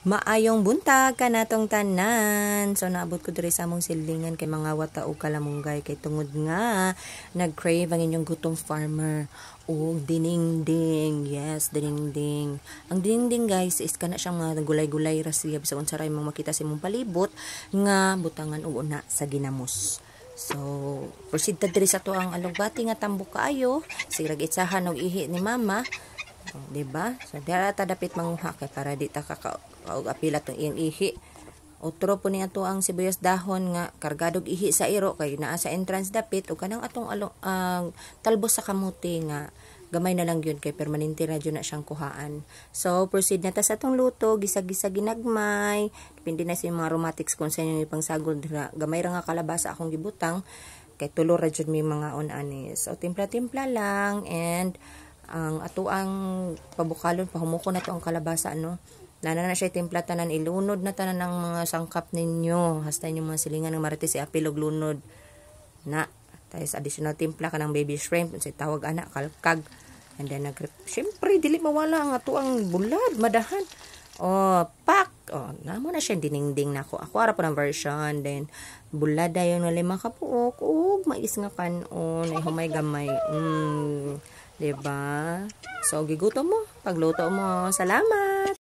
Maayong buntag ka natong tanan. So naabot ko diri sa among silingan kay mga wata o kalamunggay kay tungod nga nag-crave ang inyong gutong farmer. O dininding. Yes, dininding. Ang dininding guys is kana siyang mga gulay-gulay ra siya bisan unsa ray mong makita sa imong palibot nga butangan una sa ginamos. So, proceed ta diri sa to ang alugbati nga tambok kaayo. Sirag itsahan og ihi ni mama. Oh, diba? So, dira ta dapit manguha kay para di ta apila tong iyang ihi. Otro po niya to ang sibuyas dahon nga kargadog ihi sa iro kay naa sa entrance dapit o kanang atong talbos sa kamuti nga gamay na lang yun kay permanente na yun na siyang kuhaan. So, proceed na ta sa atong luto, gisag-gisag ginagmay. Depende na sa mga aromatics kung sa inyo ipang sagol. Gamay ra nga kalabasa akong gibutang kay tulo ra jud may mga on-anis. So, timpla-timpla lang and ang ato ang pabukalon pahumuko na to ang kalabasa no. Nana na siya timpla tanan ilunod na tanan ng mga sangkap ninyo. Hasta yung mga silingan ng marites apil og lunod na. Tapos additional timpla ka ng baby shrimp sa tawag anak kalkag. And then syempre dili mawala ang ato ang bulad madahan. Oh, pak. Oh, namo na siya diningding nako. Ako ara po ng version then bulada yon na 5 kapuok ug mais nga kanon ay humay gamay. Diba? So, gigutom mo. Pagluto mo. Salamat!